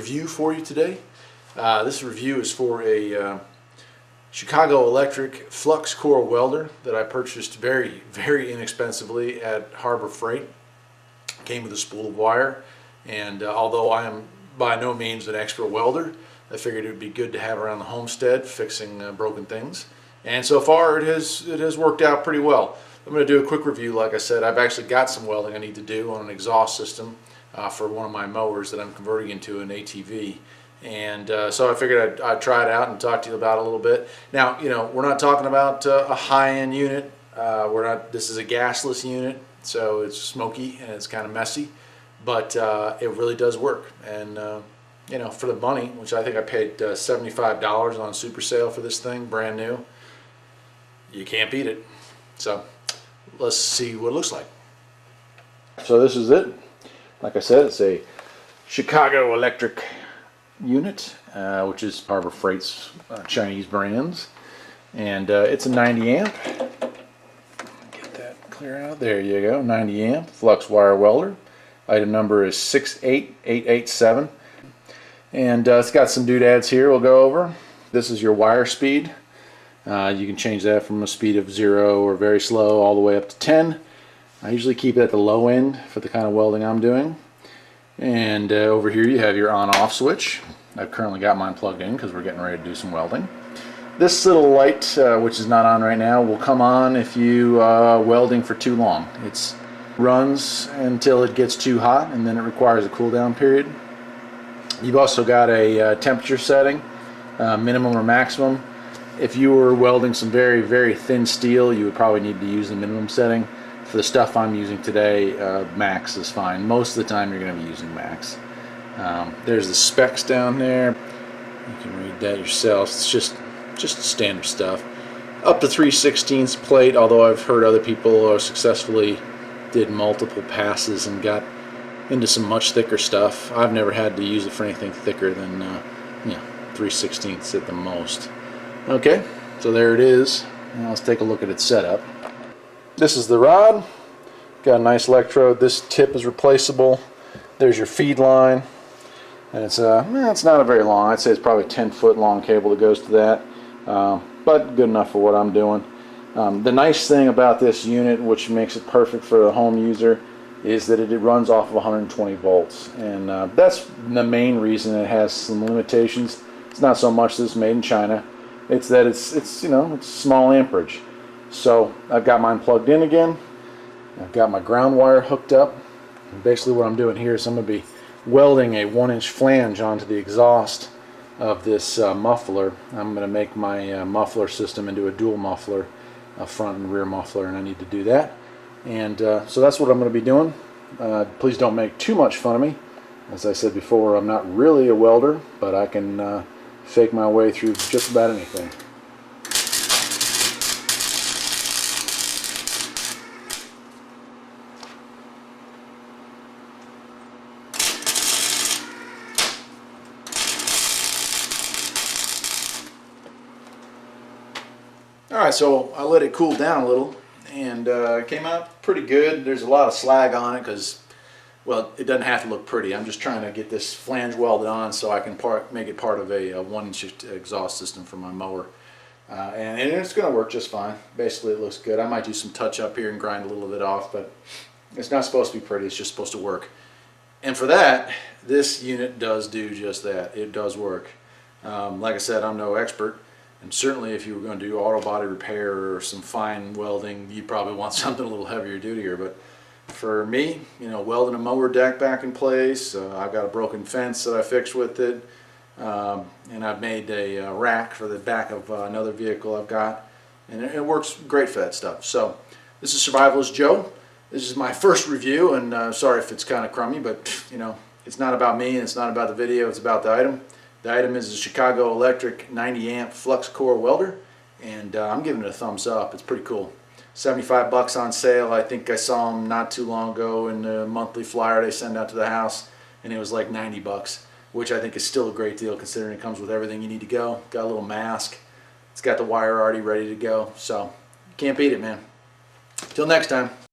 review for you today. This review is for a Chicago Electric Flux-cored welder that I purchased very, very inexpensively at Harbor Freight. Came with a spool of wire, and although I am by no means an expert welder, I figured it would be good to have around the homestead fixing broken things. And so far it has worked out pretty well. I'm going to do a quick review. Like I said, I've actually got some welding I need to do on an exhaust system for one of my mowers that I'm converting into an ATV. And so I figured I'd try it out and talk to you about it a little bit. Now, you know, we're not talking about a high-end unit. This is a gasless unit, so it's smoky and it's kind of messy, but it really does work. And you know, for the money, which I think I paid $75 on super sale for this thing, brand new, you can't beat it. So let's see what it looks like. So this is it. Like I said, it's a Chicago Electric unit, which is Harbor Freight's Chinese brands, and it's a 90 amp. Get that clear out. There you go. 90 amp Flux Wire Welder. Item number is 68887, and it's got some doodads here we'll go over. This is your wire speed. You can change that from a speed of 0 or very slow all the way up to 10. I usually keep it at the low end for the kind of welding I'm doing. And over here you have your on-off switch. I've currently got mine plugged in because we're getting ready to do some welding. This little light, which is not on right now, will come on if you welding for too long. It runs until it gets too hot, and then it requires a cool down period. You've also got a temperature setting, minimum or maximum. If you were welding some very, very thin steel, you would probably need to use the minimum setting. For the stuff I'm using today, max is fine. Most of the time you're going to be using max. There's the specs down there. You can read that yourself. It's just standard stuff. Up to 3/16 plate, although I've heard other people successfully did multiple passes and got into some much thicker stuff. I've never had to use it for anything thicker than 3/16 at the most. Okay, so there it is. Now let's take a look at its setup. This is the rod. Got a nice electrode. This tip is replaceable. There's your feed line, and it's not a very long. I'd say it's probably a 10-foot long cable that goes to that, but good enough for what I'm doing. The nice thing about this unit, which makes it perfect for a home user, is that it runs off of 120 volts, and that's the main reason it has some limitations. It's not so much that it's made in China. It's that it's small amperage. So I've got mine plugged in again. I've got my ground wire hooked up. And basically what I'm doing here is I'm going to be welding a 1-inch flange onto the exhaust of this muffler. I'm going to make my muffler system into a dual muffler, a front and rear muffler, and I need to do that. And so that's what I'm going to be doing. Please don't make too much fun of me. As I said before, I'm not really a welder, but I can fake my way through just about anything. Alright, so I let it cool down a little, and it came out pretty good. There's a lot of slag on it because, well, it doesn't have to look pretty. I'm just trying to get this flange welded on so I can make it part of a 1-inch exhaust system for my mower. And it's going to work just fine. Basically, it looks good. I might do some touch up here and grind a little bit off, but it's not supposed to be pretty. It's just supposed to work. And for that, this unit does do just that. It does work. Like I said, I'm no expert. And certainly if you were going to do auto body repair or some fine welding, you'd probably want something a little heavier dutier. But for me, you know, welding a mower deck back in place, I've got a broken fence that I fixed with it, and I've made a rack for the back of another vehicle I've got, and it works great for that stuff. So this is Survivalist Joe. This is my first review, and sorry if it's kind of crummy, but you know, it's not about me and it's not about the video, it's about the item. The item is a Chicago Electric 90 amp Flux-cored welder, and I'm giving it a thumbs up. It's pretty cool. 75 bucks on sale. I think I saw them not too long ago in the monthly flyer they send out to the house, and it was like 90 bucks, which I think is still a great deal considering it comes with everything you need to go. Got a little mask. It's got the wire already ready to go, so you can't beat it, man. Till next time.